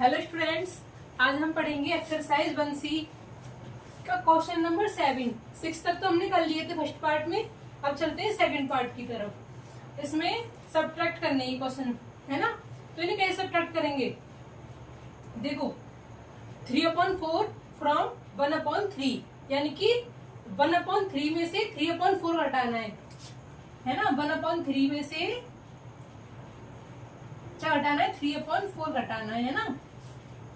Hello students, आज हम पढ़ेंगे एक्सरसाइज 1C का क्वेश्चन नंबर 7। 6 तक तो हमने कर लिए थे फर्स्ट पार्ट में। अब चलते हैं सेकंड पार्ट की तरफ। इसमें सब्ट्रैक्ट करने की क्वेश्चन है ना, तो इन्हें कैसे सब्ट्रैक्ट करेंगे। देखो 3/4 फ्रॉम 1/3, यानी कि 1/3 में से 3/4 घटाना है ना। 1/3 में से क्या घटाना है, 3/4 घटाना है ना।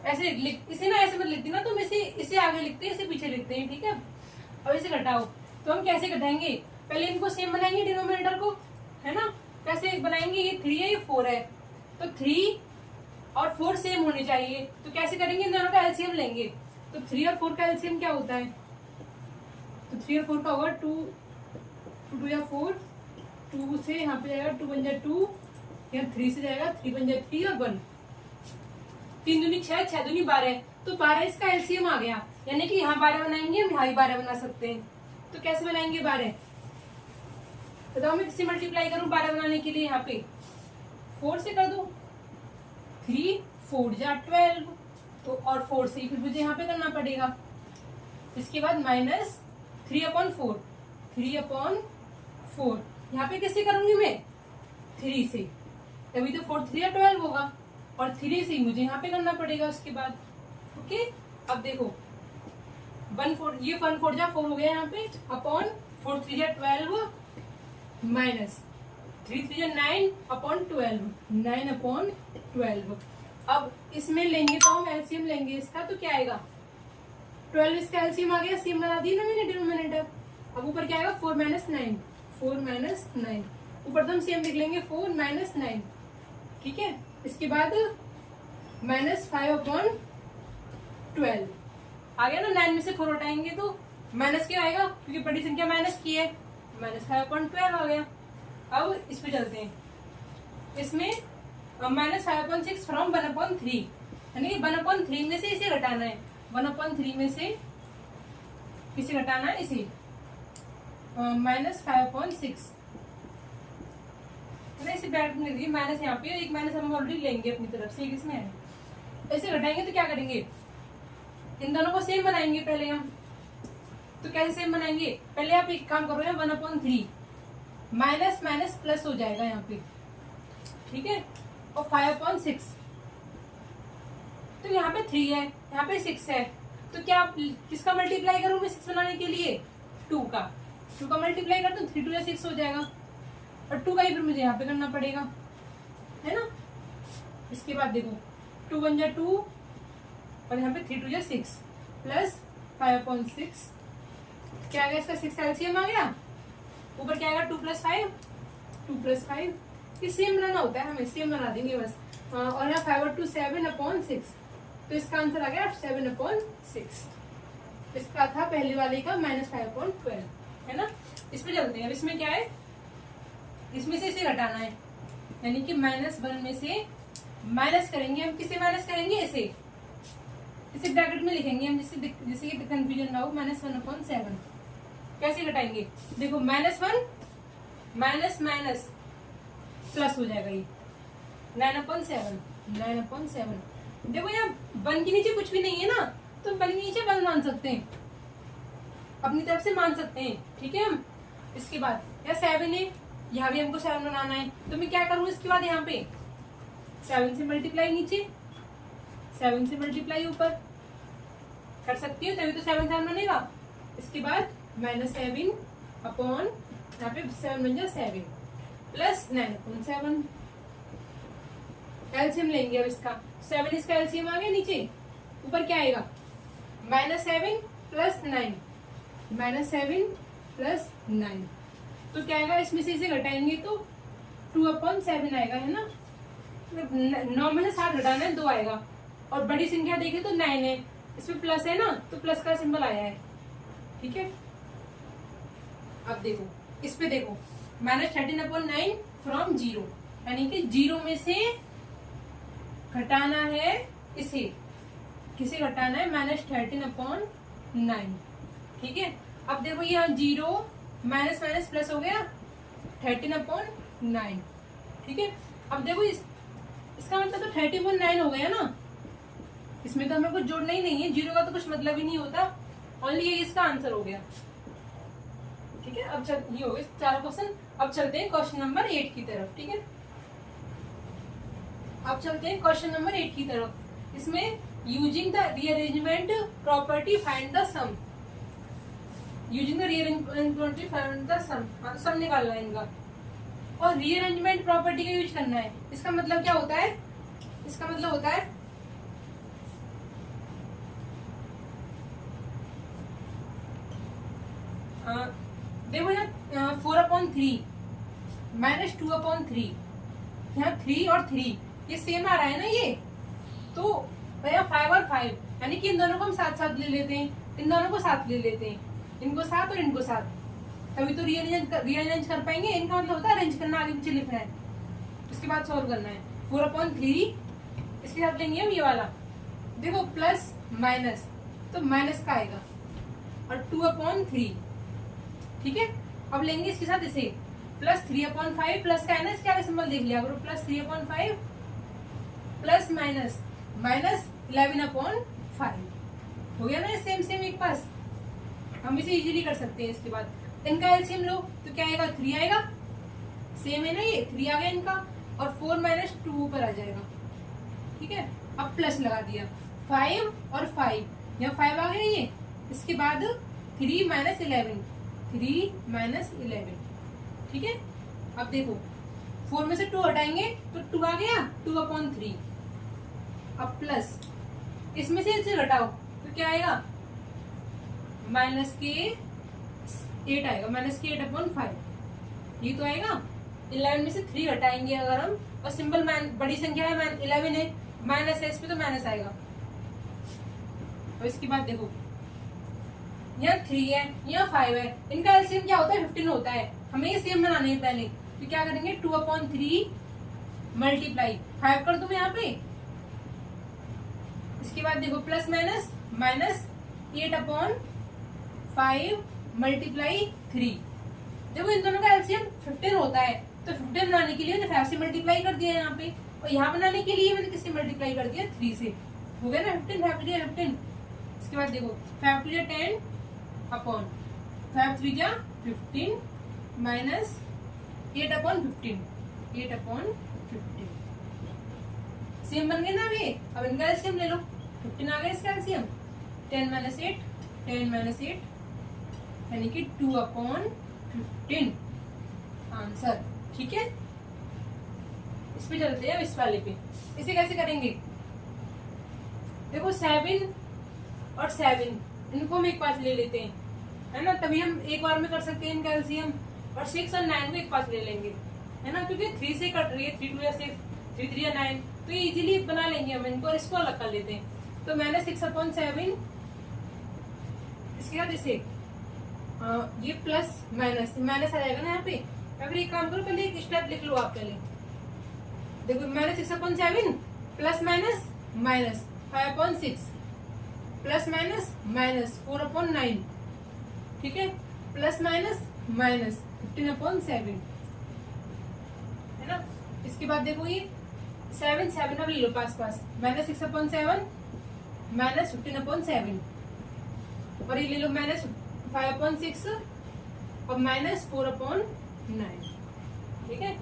ऐसे इसे ना ऐसे मत लिखती ना, तो इसे आगे लिखते हैं, इसे पीछे लिखते हैं, ठीक है। अब इसे घटाओ तो हम कैसे घटाएंगे, पहले इनको सेम बनाएंगे डिनोमिनेटर को, है ना। कैसे बनाएंगे, ये 3 है ये 4 है, तो 3 और 4 सेम होने चाहिए। तो कैसे करेंगे, इन दोनों का एलसीएम लेंगे। तो 3 और 4 का एलसीएम क्या होता है, तो 3 और 4 का होगा 2 2 या 4, 2 से यहाँ पे जाएगा 2 बन जाए 2, यहाँ 3 से जाएगा 3 बन जाए 3 और 1, 3 दूनी 6, 6 दूनी 12, तो 12 इसका एलसीएम आ गया। यानी कि यहाँ 12 बनाएंगे, हम यहाँ 12 बना सकते हैं। तो कैसे बनाएंगे 12, बताओ मैं किससे मल्टीप्लाई करूँ 12 बनाने के लिए। यहाँ पे 4 से कर दो, 3 4 जा 12, तो और 4 से फिर मुझे यहाँ पे करना पड़ेगा। इसके बाद माइनस 3/4, 3/4 यहाँ पे किससे करूंगी मैं, 3 से, तभी तो 4 3 12 होगा, और 3 से मुझे यहाँ पे करना पड़ेगा उसके बाद। ओके, अब देखो 1 4, ये 1 4 जा 4 हो गया यहाँ पे, अपॉन 4 3 जा 12 माइनस 3 3 जा 9/12, 9/12। अब इसमें लेंगे तो हम एलसीएम लेंगे इसका, तो क्या आएगा 12, इसका एलसीएम आ गया, सेम बना दी ना मैंने डिनोमिनेटर। अब ऊपर क्या आएगा 4 - 9, 4 - 9, ऊपर तो हम सेम लिख लेंगे 4 - 9, ठीक है। इसके बाद -5/12 आ गया ना। 9 में से 4 हटाएंगे तो माइनस क्या आएगा, क्योंकि बड़ी संख्या माइनस की है, -5/12 आ गया। अब इस पे चलते हैं, इसमें -5/6 फ्रॉम 1/3, यानी कि 1/3 में से इसे घटाना है। 1/3 में से किसे घटाना है, इसे, -5/6 है ना। इसे ब्रैकेट में लिख दिए, माइनस यहाँ पे, एक माइनस हम ऑलरेडी लेंगे अपनी तरफ से, किसमें है। ऐसे घटाएंगे तो क्या करेंगे, इन दोनों को सेम बनाएंगे पहले हम। तो कैसे सेम बनाएंगे, पहले आप एक काम करो, 1/3 माइनस माइनस प्लस हो जाएगा यहाँ पे, ठीक है। और 5/6, तो यहाँ पे 3 है, यहाँ पे 6 है, तो क्या किसका मल्टीप्लाई करूं मैं 6 बनाने के लिए, 2 का मल्टीप्लाई कर दूं, 3 2 या 6 हो जाएगा, और 2 का ही फिर मुझे यहाँ पे करना पड़ेगा, है ना। इसके बाद देखो 2 1 जा 2, और यहाँ पे 3 2 जा 6 प्लस 5/6, क्या आ गया इसका 6 एलसीएम आ गया। ऊपर क्या आएगा 2 + 5, 2 + 5, ये सेम बनाना होता है, हमें सेम बना देंगे बस। और यहाँ 5 और 2 7/6, तो इसका आंसर आ गया 7/6। इसका था पहले वाले का -5/12, है ना। इस पे चलते हैं। अब इसमें क्या है, इसमें से इसे घटाना है, यानी कि -1 में से माइनस करेंगे हम। किसे माइनस करेंगे, इसे ब्रैकेट में लिखेंगे हम, जिससे कि कंफ्यूजन ना हो। -1/7 कैसे घटाएंगे, देखो -1 माइनस माइनस प्लस हो जाएगा, ये 9/7, 9/7। देखो यहाँ 1 के नीचे कुछ भी नहीं है ना, तो 1 के नीचे 1 मान सकते हैं, अपनी तरफ से मान सकते हैं, ठीक है हम। इसके बाद यहाँ 7 है, यहाँ भी हमको 7 बनाना है, तो मैं क्या करूँ, इसके बाद यहाँ पे 7 से मल्टीप्लाई नीचे, 7 से मल्टीप्लाई ऊपर कर सकती हूँ, तभी तो 7 7 बनेगा। इसके बाद -7 अपॉन, यहाँ पे 7 बन जाए 7 प्लस 9/7, एलसीएम लेंगे अब इसका। 7 इसका एलसीएम आ गया नीचे, ऊपर क्या आएगा -7 + 9, -7 + 9, तो क्या आएगा, इसमें से इसे घटाएंगे तो 2/7 आएगा, है ना। 9 में से 7 घटाना है, 2 आएगा, और बड़ी संख्या देखें तो 9 है, इसमें प्लस है ना, तो प्लस का सिंबल आया है, ठीक है। अब देखो इस पे देखो, -13/9 फ्रॉम 0, यानी कि 0 में से घटाना है इसे, किसे घटाना है, -13/9, ठीक है। अब देखो यहाँ 0 माइनस माइनस प्लस हो गया 13/9, ठीक है। अब देखो इसका मतलब तो 30/9 हो गया ना, इसमें तो हमें कुछ जोड़ना ही नहीं है, 0 का तो कुछ मतलब ही नहीं होता, ओनली ये इसका आंसर हो गया। ठीक है, अब ये हो गए 4 क्वेश्चन। अब चलते हैं क्वेश्चन नंबर 8 की तरफ। ठीक है, अब चलते हैं क्वेश्चन नंबर 8 की तरफ। इसमें using the rearrangement property find the sum, using the rearrangement property find the sum, sum निकालना है इनका, और रीअरेंजमेंट प्रॉपर्टी का यूज करना है। इसका मतलब क्या होता है? इसका मतलब होता है देखो यहाँ 4/3 माइनस 2/3, यहाँ 3 और 3 ये सेम आ रहा है ना ये, तो भैया 5 और 5, यानी कि इन दोनों को हम साथ साथ ले लेते हैं, इन दोनों को साथ ले लेते हैं, इनको साथ और इनको साथ, तभी तो रीअरेंज कर पाएंगे। इनका मतलब होता है अरेंज करना, आगे पीछे लिखना है, उसके बाद सॉल्व करना है। 4/3 इसके साथ लेंगे हम ये वाला, देखो प्लस माइनस, तो माइनस का आएगा, और 2/3। ठीक है, अब लेंगे इसके साथ इसे प्लस 3/5, प्लस का है ना, इसके आगे सिंबल देख लिया करो, प्लस 3/5 प्लस माइनस माइनस 11/5 हो गया ना, सेम सेम एक पास, हम इसे इजीली कर सकते हैं। इसके बाद इनका एलसीएम लो तो क्या आएगा? 3 आएगा, सेम है ना, ये 3 आ गया इनका, और 4 - 2 ऊपर आ जाएगा। ठीक है, अब प्लस लगा दिया, 5 और 5, यहाँ 5 आ गया ये, इसके बाद 3 - 11, 3 - 11। ठीक है, अब देखो 4 में से 2 हटाएंगे तो 2 आ गया, 2/3। अब प्लस इसमें से इसे घटाओ तो क्या आएगा? -8 आएगा, -8/5 ये तो आएगा। 11 में से 3 हटाएंगे अगर हम, और सिंबल बड़ी संख्या है 11 है, माइनस है, इस पे तो माइनस आएगा। और इसके बाद देखो यहाँ 3 है, यहाँ 5 है, इनका एलसीएम क्या होता है? 15 होता है। हमें ये सेम बनाने हैं पहले, तो क्या करेंगे? 2/3 मल्टीप्लाई 5 कर दूं मैं यहाँ पे। इसके बाद देखो प्लस माइनस माइनस 8/5 मल्टीप्लाई 3। देखो इन दोनों का एलसीएम 15 होता है, तो 15 बनाने के लिए मैंने 5 से मल्टीप्लाई कर दिया यहाँ पे, और यहाँ बनाने के लिए मैंने किससे मल्टीप्लाई कर दिया? 3 से। हो गया ना 15, 5×15। इसके बाद देखो 5×2 10 अपॉन 5×3 15 माइनस 8/15, 8/15 सेम बन गए ना अभी। अब इनका एलसीएम ले लो, 15 आ गया इसका एलसीएम, 10 - 8 10 - 8 यानी कि 2/15 आंसर। ठीक है, इस पे चलते हैं, इस वाले पे। इसे कैसे करेंगे? देखो 7 और 7 इनको हम एक पास ले लेते हैं, है ना, तभी हम एक बार में कर सकते हैं इनका एलसीएम। और 6 और 9 को एक पास ले लेंगे, है ना, क्योंकि 3 से कट रही है, 3 2 या 6, 3 3 या 9, तो ये इजीली बना लेंगे हम इनको, और इसको अलग कर लेते हैं। तो मैंने 6/7 इसके बाद इसे ये प्लस माइनस माइनस आ जाएगा ना यहाँ पे। अगर एक काम करो, पहले एक स्टेप लिख लो आप पहले। देखो मैंने 6/7 plus minus minus 5/6 plus minus minus 4/9। ठीक है, प्लस माइनस माइनस 15/7, है ना। इसके बाद देखो ये 7 7 अब ले लो पास पास, -6/7 -15/7, और ये ले लो -5/6 और -4/9। ठीक है,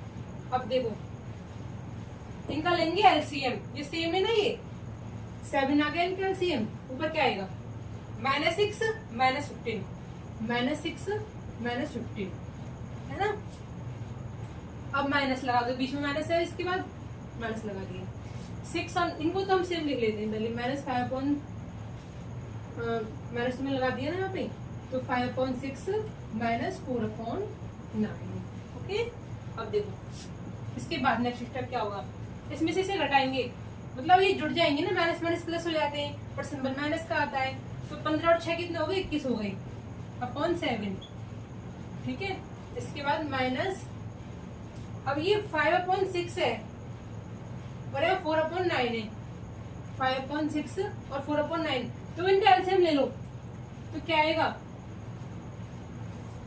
अब देखो इनका लेंगे एलसीएम, ये सेम है ना, ये 7 आ गया इनका एलसीएम, ऊपर क्या आएगा? -6 -15 -6 -15, है ना। अब माइनस लगा दो, बीच में माइनस है, इसके बाद माइनस लगा दिया। 6 और इनको तो हम सेम लिख लेते हैं पहले, -5 माइनस में लगा दिया ना यहाँ पे, तो 5/6 -4/9। ओके, अब देखो इसके बाद नेक्स्ट स्टेप क्या होगा? इसमें से इसे घटाएंगे, मतलब ये जुड़ जाएंगे ना, माइनस माइनस प्लस हो जाते हैं, पर सिंबल माइनस का आता है। तो 15 और 6 कितने हो गए? 21 हो गए /7। ठीक है, इसके बाद माइनस, अब ये 5/6 है और ये 4/9 है, 5/6 और 4/9, तो इनका एलसीएम ले लो तो क्या आएगा?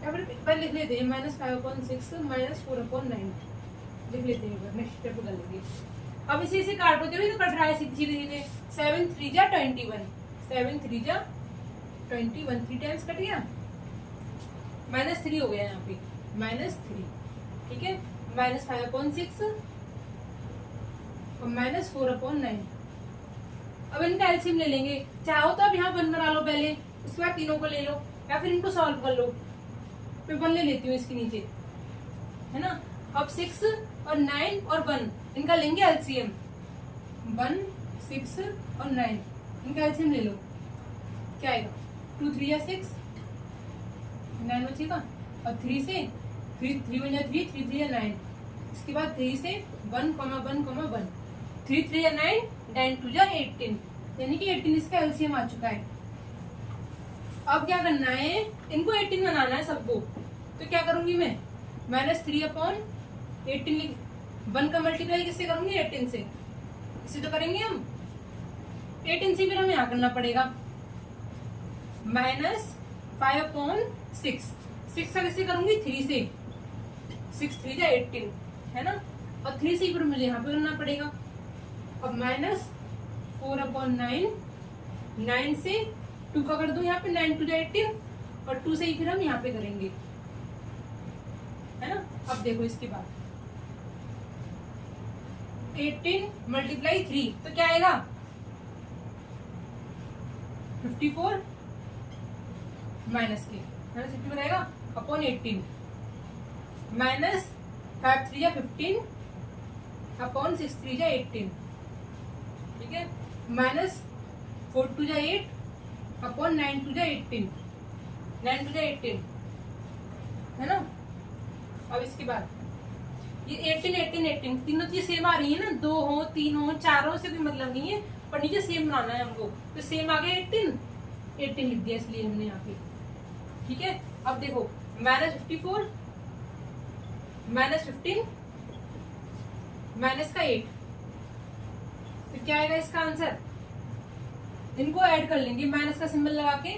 पहले लिख लेते हैं, -5/6 -4/9 लिख लेते हैं, नेक्स्ट स्टेप कर लेंगे। अब इसे इसे काटोगे भी तो कट रहा है सीधे सीधे। 7 3 जा 21, 7 3 जा 21, 3 टाइम्स कट गया, -3 हो गया यहाँ पे, -3, ठीक है। -5/6 और -4/9। अब इनका एलसीएम ले लेंगे, चाहो तो अब यहाँ 1 बना लो पहले, उसके बाद तीनों को ले लो, या फिर इनको सॉल्व कर लो। मैं 1 ले लेती हूँ इसके नीचे, है ना। अब 6 और 9 और 1 इनका लेंगे एलसीएम। 1 6 और 9 इनका एलसीएम ले लो, क्या आएगा? 2 3 या 6, 9 बचेगा, और 3 से 3 1 या 3, 3 3 या 9, इसके बाद 3 से 1 1 1, 3 3 या 9, 9 2 या 18, यानी कि 18 इसका एलसीएम आ चुका है। अब क्या करना है, इनको 18 बनाना है सबको, तो क्या करूंगी मैं, -3/18 1 का मल्टीप्लाई किससे करूंगी? 18 से। इसे तो करेंगे हम 18 से, फिर हमें यहाँ करना पड़ेगा -5/6, 6 का किससे करूंगी? 3 से, 6 3 या 18, है ना। और 3 से फिर मुझे यहाँ पे करना पड़ेगा। अब -4/9, 9 से 2 का कर दूं यहाँ पे, 9 2 या 18, और 2 से ही फिर हम यहाँ पे करेंगे, है ना। अब देखो इसके बाद 18 × 3 तो क्या आएगा? 54 माइनस के, -54 आएगा अपॉन 18, -5 3 या 15 अपॉन 6 3 या 18, ठीक है। -4 2 या 8 अपॉन 9 2 या 18, 9 2 या 18, है ना। अब इसके बाद ये 18 18 18 तीनों चीज सेम आ रही है ना, 2 हो 3 हो 4 हो, से कोई मतलब नहीं है, पर नीचे सेम बनाना है हमको, तो सेम आ गया 18 18 लिख दिया इसलिए हमने यहाँ पे, ठीक है। अब देखो -54 -15 माइनस का 8, तो क्या आएगा इसका आंसर? इनको ऐड कर लेंगे, माइनस का सिंबल लगा के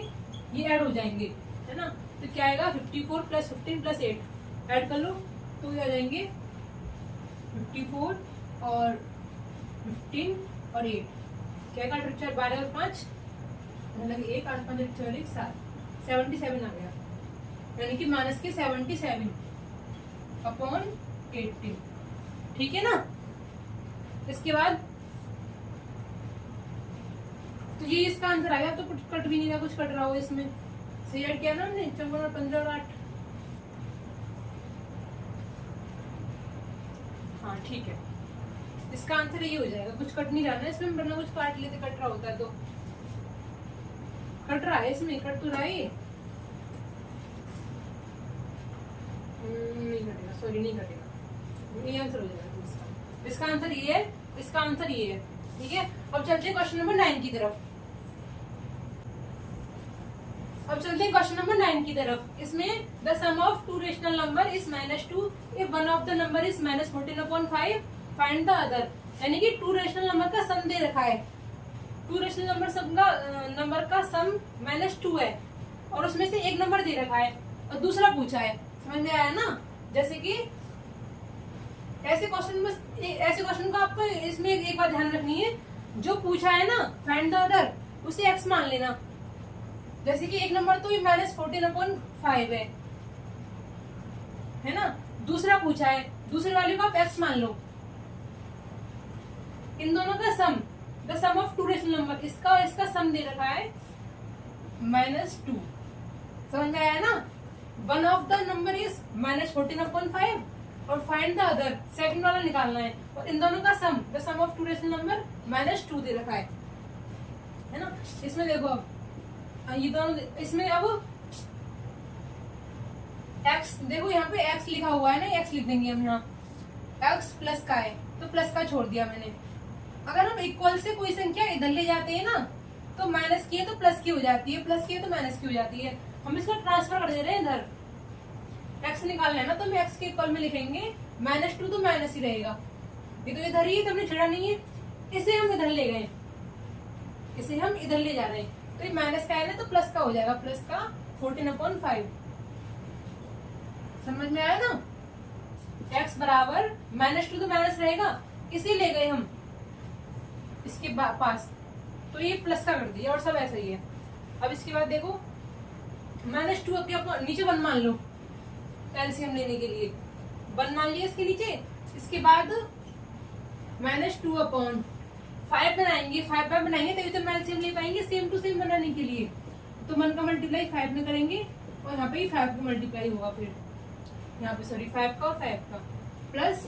ये ऐड हो जाएंगे, है ना। तो क्या आएगा? 54 + 15 + 8 ऐड कर लो तो ये आ जाएंगे 54 और 15 और 8, क्या आएगा? 4 12 और 5 लगे 1 8 5 4 1 7 77 आ गया, यानी कि माइनस के 77 अपॉन 18, ठीक है ना। इसके बाद तो ये इसका आंसर आ गया, तो कुछ कट भी नहीं रहा, कुछ कट रहा हो इसमें, सही ऐड किया ना हमने, 54 और 15 और 8, हाँ ठीक है। इसका आंसर ये हो जाएगा, कुछ कट नहीं रहा ना इसमें, वरना कुछ काट लेते कट रहा होता है, तो कट रहा है इसमें, कट तो रहा है ये, नहीं कटेगा, सॉरी नहीं कटेगा, ये आंसर हो जाएगा इसका आंसर ये है, इसका आंसर ये है, ठीक है। अब चलते हैं क्वेश्चन नंबर 9 की तरफ, अब चलते हैं क्वेश्चन नंबर 9 की तरफ। इसमें the sum of two rational number is -2 if one of the number is -14/5 find the other, यानी कि टू रेशनल नंबर का सम दे रखा है, टू रेशनल नंबर का सम -2 है, और उसमें से एक नंबर दे रखा है और दूसरा पूछा है, समझ में आया ना। जैसे कि ऐसे क्वेश्चन का आपको इसमें एक बात ध्यान रखनी है, जो पूछा है ना फाइंड द अदर, उसे x मान लेना। जैसे कि एक नंबर तो -14/5 है ना, दूसरा पूछा है, दूसरे वाले को आप x मान लो। इन दोनों का sum, the sum of two rational number, इसका और इसका सम दे रखा है -2, समझ में आया ना। One of the number is -14/5 और फाइंड द अदर, सेकंड वाला निकालना है, और इन दोनों का sum, the sum of two rational number -2 दे रखा है ना। इसमें देखो अब ये दोनों, इसमें अब x देखो, यहाँ पे x लिखा हुआ है ना, x लिख देंगे हम यहाँ, x प्लस का है तो प्लस का छोड़ दिया मैंने। अगर हम इक्वल से कोई संख्या इधर ले जाते हैं ना, तो माइनस की है तो प्लस की हो जाती है, प्लस की है तो माइनस की हो जाती है, हम इसको ट्रांसफर कर दे रहे हैं इधर। x निकालना है ना, तो हम x के इक्वल में लिखेंगे, -2 तो माइनस ही रहेगा, ये तो इधर ही है, तो हमने छेड़ा नहीं है, इसे हम इधर ले गए, इसे हम इधर ले जा रहे हैं, तो ये माइनस का है ना, तो प्लस का हो जाएगा, प्लस का 14/5, समझ में आया ना। x बराबर -2 तो माइनस रहेगा, इसे ले गए हम, इसके पास, तो ये प्लस का कर दिया और सब ऐसा ही है। अब इसके बाद देखो -2 अब नीचे 1 मान लो एलसीएम लेने के लिए, 1 मान लिया इसके नीचे। इसके बाद -2/5 बनाएंगे, 5 बार बनाएंगे तभी तो एलसीएम ले पाएंगे सेम टू सेम बनाने के लिए। तो 1 का मल्टीप्लाई 5 में करेंगे और यहाँ पे 5 का मल्टीप्लाई होगा, फिर यहाँ पे सॉरी 5 का और 5 का प्लस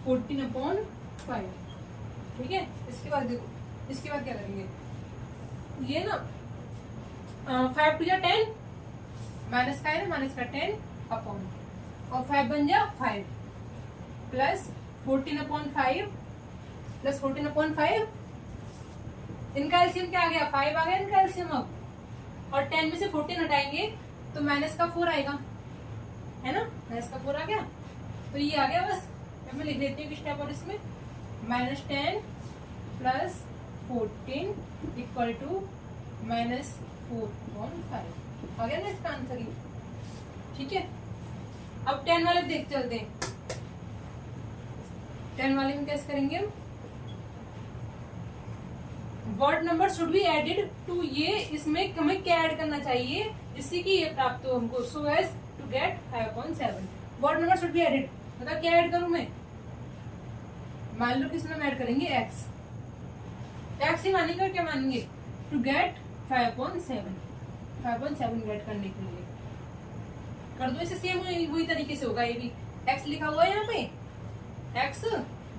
14/5। ठीक है, इसके बाद देखो इसके बाद क्या करेंगे, ये ना 5 टू 10 माइनस का है ना, माइनस का 10 अपॉन और 5 बन जा 5 प्लस 14/5 प्लस 14/5। इनका एलसीएम क्या आ गया, 5 आ गया इनका एलसीएम अब, और 10 में से 14 हटाएंगे तो माइनस का 4 आएगा, है ना, माइनस का 4 आ गया। तो ये आ गया बस, मैं लिख देती हूँ स्टेप और इसमें -10 प्लस 14 इक्वल टू -4/5 आ गया ना इसका आंसर ही। ठीक है, अब 10 वाले देख चलते हैं। 10 वाले में कैसे करेंगे हम, what number should be added to, ये इसमें हमें क्या ऐड करना चाहिए जिससे कि ये प्राप्त हो हमको, so as to get 5/7। What number should be added मतलब क्या ऐड करूं मैं, मान लो कि इसमें हम ऐड करेंगे x ही मानेंगे और क्या मानेंगे, टू गेट 5/7 गेट करने के लिए कर दो इसे सेम वही तरीके से होगा। ये भी x लिखा हुआ है यहाँ पे, x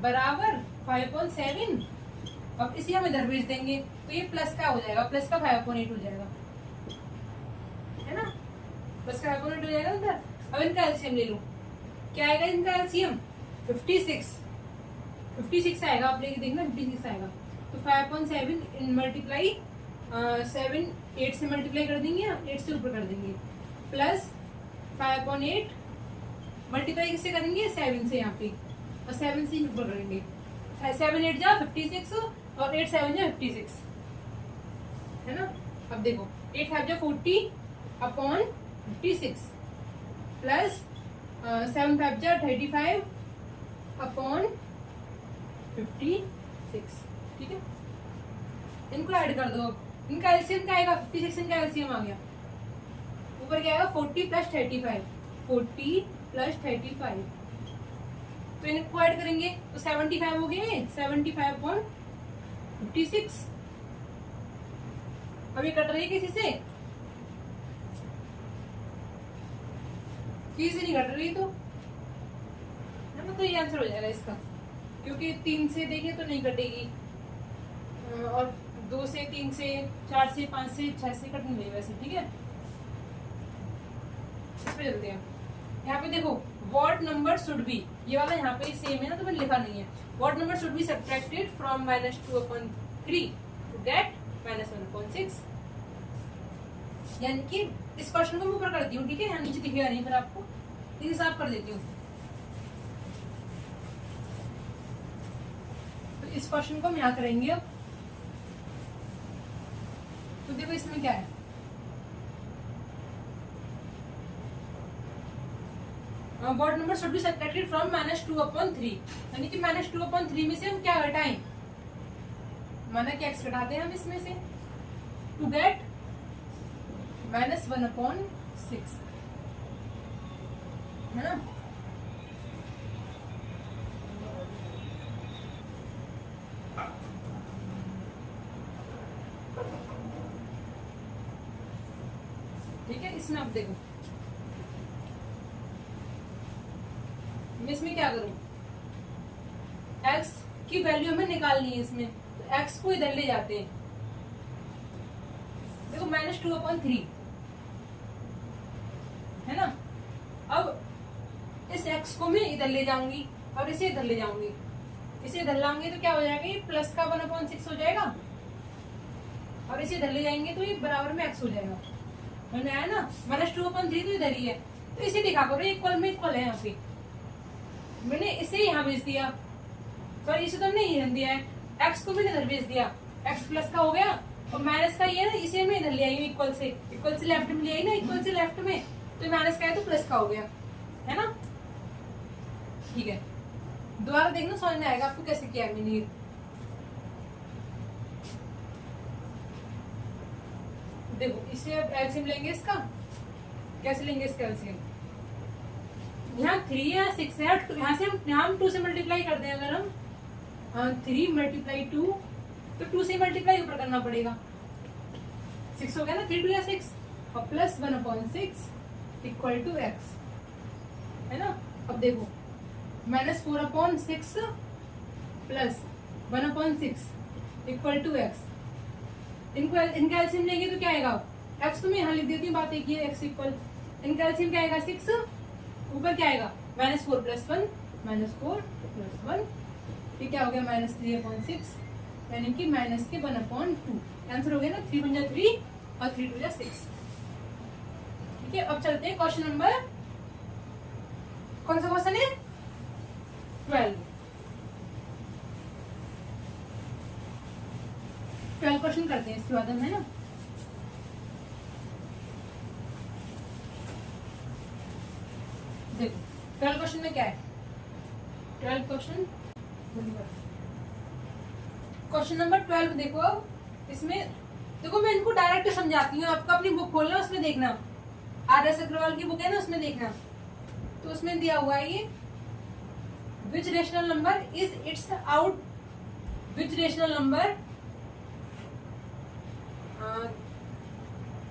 बराबर 5/7। अब इसी हम इधर भेज देंगे तो ये प्लस का हो जाएगा, प्लस का 5/8 हो जाएगा, है ना, प्लस का 5/8 हो जाएगा उधर। अब इनका एलसीएम ले लो, क्या आएगा इनका एलसीएम 56 आएगा, आप लेके देखना 56 आएगा। तो 5/7 मल्टीप्लाई 7 8 से मल्टीप्लाई कर देंगे, 8 से ऊपर कर देंगे, प्लस 5/8 मल्टीप्लाई किससे करेंगे 7 से यहाँ पे, और 7 से ऊपर करेंगे, 7 8 जा 56 और 8 7 जा 56, है ना। अब देखो 8 5 जा 40/56 प्लस 7 5 जा 35/56। ठीक है, इनको ऐड कर दो। अब इनका एलसीएम क्या आएगा, 56 इनका एलसीएम आ गया, ऊपर क्या आएगा 40 प्लस 35, 40 प्लस 35, तो इनको ऐड करेंगे तो 75 हो गए, 75/56। अब ये कट रही है किसी से नहीं कट रही, तो है ना, तो ये आंसर हो जाएगा इसका, क्योंकि 3 से देखे तो नहीं कटेगी, और 2 से 3 से 4 से 5 से 6 से कट नहीं वैसे। ठीक है, इस पे चलते हैं। यहाँ पे देखो व्हाट नंबर शुड बी, ये वाला यहाँ पे सेम है ना, तो मैंने लिखा नहीं है। What number should be subtracted from -2/3 to get -1/6, यानी कि इस क्वेश्चन को मैं ऊपर करती हूँ। ठीक है, यहाँ नीचे दिखेगा नहीं, फिर आपको इस हिसाब कर देती हूँ। तो इस क्वेश्चन को हम यहाँ करेंगे। अब तो देखो इसमें क्या है, what number should be subtracted from -2/3, यानी कि -2/3 में से हम क्या घटाएं, माना कि x घटाते हैं हम इसमें से, टू गेट -1/6, है ना। ठीक है, इसमें आप देखो मैं इसमें क्या करूं, x की वैल्यू हमें निकालनी है इसमें, तो x को इधर ले जाते हैं। देखो -2/3 है ना। अब इस x को मैं इधर ले जाऊंगी और इसे इधर ले जाऊंगी, इसे इधर लाऊंगी तो क्या हो जाएगा, ये प्लस का 1/6 हो जाएगा, और इसे इधर ले जाएंगे तो ये बराबर में x हो जाएगा। मैंने आया ना, -2/3 तो इधर ही है, तो इसे दिखा करो इक्वल में इक्वल है। यहाँ पे मैंने इसे यहाँ भेज दिया, सॉरी इसे तो हमने इधर दिया है, x को मैंने इधर भेज दिया, x प्लस का हो गया, और माइनस का ये ना इसे मैं इधर ले आई हूँ, इक्वल से लेफ्ट में ले आई ना, इक्वल से लेफ्ट में, तो माइनस का है तो प्लस का हो गया, है ना। ठीक है, दोबारा देखना समझ में आएगा आपको कैसे किया मैंने। देखो इसे अब एलसीएम लेंगे इसका, कैसे लेंगे इसका एलसीएम? यहाँ 3 है, 6 है, यहाँ से हम 2 से मल्टीप्लाई कर दें। अगर हम 3 मल्टीप्लाई 2, तो 2 से मल्टीप्लाई ऊपर करना पड़ेगा। 6 हो गया ना, 3 2 या 6, और प्लस 1/6 इक्वल टू x, है ना। अब देखो -4/6 प्लस 1/6 इक्वल टू x, इनका एलसीएम लेंगे तो क्या आएगा? x तो मैं यहाँ लिख देती हूँ, बात एक ही है, x इक्वल, इनका एलसीएम क्या आएगा? 6, ऊपर क्या आएगा? -4 + 1, -4 + 1, ये क्या हो गया? -3/6, यानी कि माइनस के 1/2। आंसर हो गया ना, 3 × 3 और 3 × 6। ठीक है, अब चलते हैं क्वेश्चन नंबर, कौन सा क्वेश्चन है? 12 क्वेश्चन करते हैं इसके बाद हम, है ना। देखो 12 क्वेश्चन में क्या है? 12 क्वेश्चन नंबर 12 देखो। अब इसमें देखो, मैं इनको डायरेक्ट समझाती हूँ, आपको अपनी बुक खोलना, उसमें देखना, RS अग्रवाल की बुक है ना, उसमें देखना। तो उसमें दिया हुआ है ये, which rational number is its out, which rational number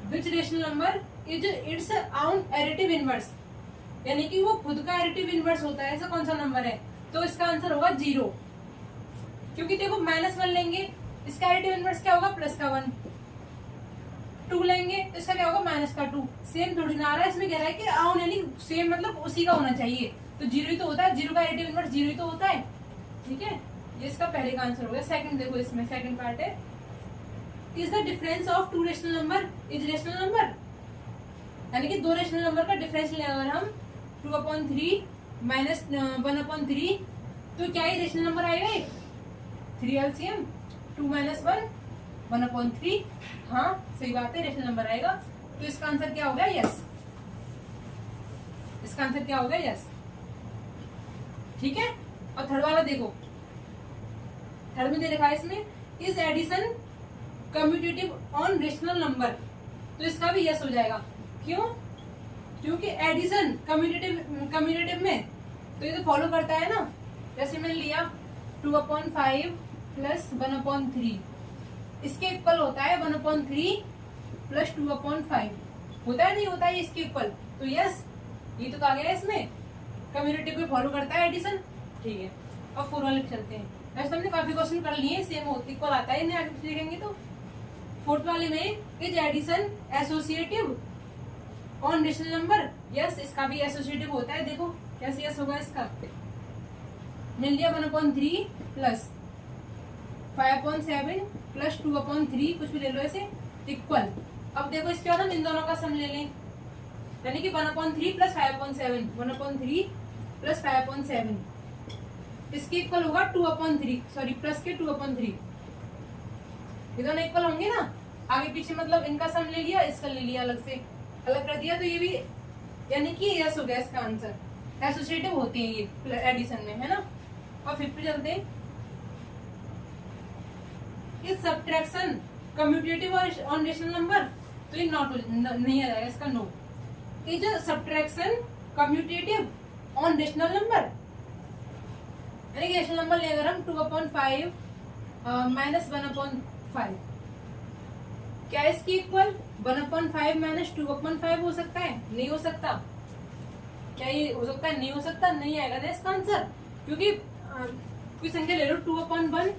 which rational number is its own additive inverse, यानी कि वो खुद का एडिटिव इनवर्स होता है, ऐसा कौन सा नंबर है? तो इसका आंसर होगा 0, क्योंकि देखो -1 लेंगे, इसका एडिटिव इनवर्स क्या होगा? +1। 2 लेंगे तो इसका क्या होगा? -2। सेम थोड़ी ना आ रहा है, इसमें कह रहा है कि आउन यानी सेम, मतलब उसी का होना चाहिए, तो 0 ही तो होता है, 0 का एडिटिव इनवर्स 0 ही तो होता है। ठीक है, ये इसका पहले का आंसर हो गया। सेकंड देखो, इसमें सेकंड पार्ट है, is the difference of 2 rational number is rational number, यानी कि 2 रेशनल नंबर का डिफरेंस लें अगर हम 2/3 - 1/3, तो क्या ही रेशनल नंबर आएगा? 3 एलसीएम 2 - 1 1/3। हाँ सही बात है, रेशनल नंबर आएगा। तो इसका आंसर क्या हो गया? यस। इसका आंसर क्या हो गया? यस। ठीक है, और थर्ड वाला देखो, थर्ड में दे रखा है इसमें, is addition commutative on rational number, तो इसका भी यस हो जाएगा। क्यों? क्योंकि एडिशन कम्यूटेटिव में तो ये तो फॉलो करता है ना, जैसे मैंने लिया 2/5 + 1/3, इसके इक्वल होता है 1/3 + 2/5, होता है नहीं होता है इसके इक्वल, तो यस, ये तो कहा गया है इसमें, कम्यूटेटिव में फॉलो करता है एडिशन। ठीक है, अब 4 वाले पे चलते हैं। वैसे हमने काफी क्वेश्चन कर लिए, सेम इक्वल आता है, इन्हें आगे देखेंगे तो। 4th वाले में, is addition associative on rational number, yes, इसका भी एसोसिएटिव होता है। देखो कैसे यस होगा इसका, मिल लिया 1/3 + 5/7 + 2/3, कुछ भी ले लो ऐसे, इक्वल। अब देखो इसके बाद हम इन दोनों का सम ले लें, यानी कि 1/3 + 5/7, 1/3 + 5/7, इसके इक्वल होगा 2/3, सॉरी प्लस के 2/3, ये दोनों इक्वल होंगे ना, आगे पीछे, मतलब इनका सम ले लिया, इसका ले लिया, अलग से अलग कर दिया, तो ये भी यानी कि यस हो गया इसका आंसर। एसोसिएटिव होते हैं ये एडिशन में, है ना। और 5 पे चलते हैं, is subtraction commutative on rational number, तो ये नॉट नहीं आ जाएगा, इसका no. Is subtraction commutative on rational number, यानी कि रेशनल नंबर ले अगर हम 2/5 - 1/5, क्या इसकी इक्वल 1/5 - 2/5 हो सकता है? नहीं हो सकता। क्या ये हो सकता है? नहीं हो सकता, नहीं आएगा ना इसका आंसर, क्योंकि कोई संख्या ले लो 2/1,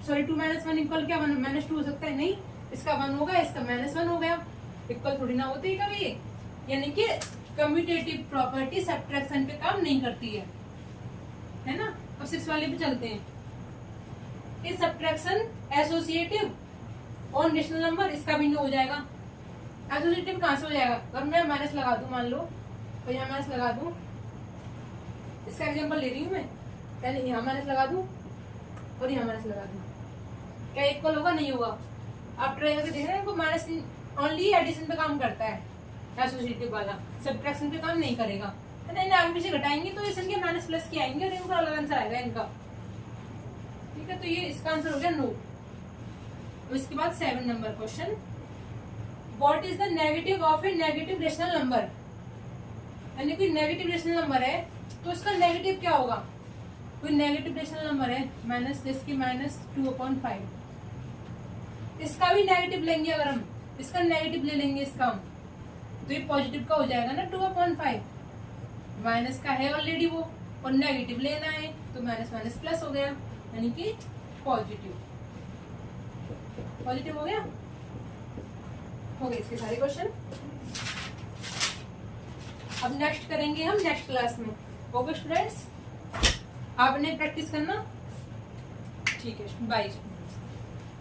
सॉरी 2 - 1 इक्वल क्या 1 - 2 हो सकता है? नहीं, इसका 1 होगा, इसका -1 हो गया, इक्वल थोड़ी ना होती है कभी, यानी कि कम्यूटेटिव प्रॉपर्टी सब्ट्रैक्शन पे काम नहीं करती है ना। अब 6 वाले पे चलते हैं, is subtraction associative on rational number, इसका भी नो हो जाएगा। एसोसिएटिव कहां से हो जाएगा? अगर मैं माइनस लगा दूं, मान लो तो यहाँ माइनस लगा दूं, इसका एग्जांपल ले रही हूँ मैं, पहले यहाँ माइनस लगा दूं और यहाँ माइनस लगा दूं, क्या इक्वल होगा? नहीं होगा। आप ट्राई करके देख रहे हैं, माइनस ओनली एडिशन पे काम करता है, एसोसिएटिव वाला सब्ट्रैक्शन पे काम नहीं करेगा, है ना। आगे पीछे घटाएंगे तो ये संख्या माइनस प्लस की आएंगे और इनका अलग आंसर आएगा इनका। ठीक है, तो ये इसका आंसर हो गया नो। इसके बाद 7 number question, what is the negative of A negative rational number, यानी कि नेगेटिव रेशनल नंबर है तो इसका नेगेटिव क्या होगा। कोई नेगेटिव रेशनल नंबर है माइनस, जैसे कि -2/5, इसका भी नेगेटिव लेंगे, अगर हम इसका नेगेटिव ले लेंगे इसका हम, तो ये पॉजिटिव का हो जाएगा ना 2/5, माइनस का है ऑलरेडी वो, और नेगेटिव लेना है तो माइनस माइनस प्लस हो गया, यानी कि पॉजिटिव। पॉजिटिव हो गया, हो गए इसके सारे क्वेश्चन। अब नेक्स्ट करेंगे हम नेक्स्ट क्लास में। ओके स्टूडेंट्स, आपने प्रैक्टिस करना, ठीक है, बाय।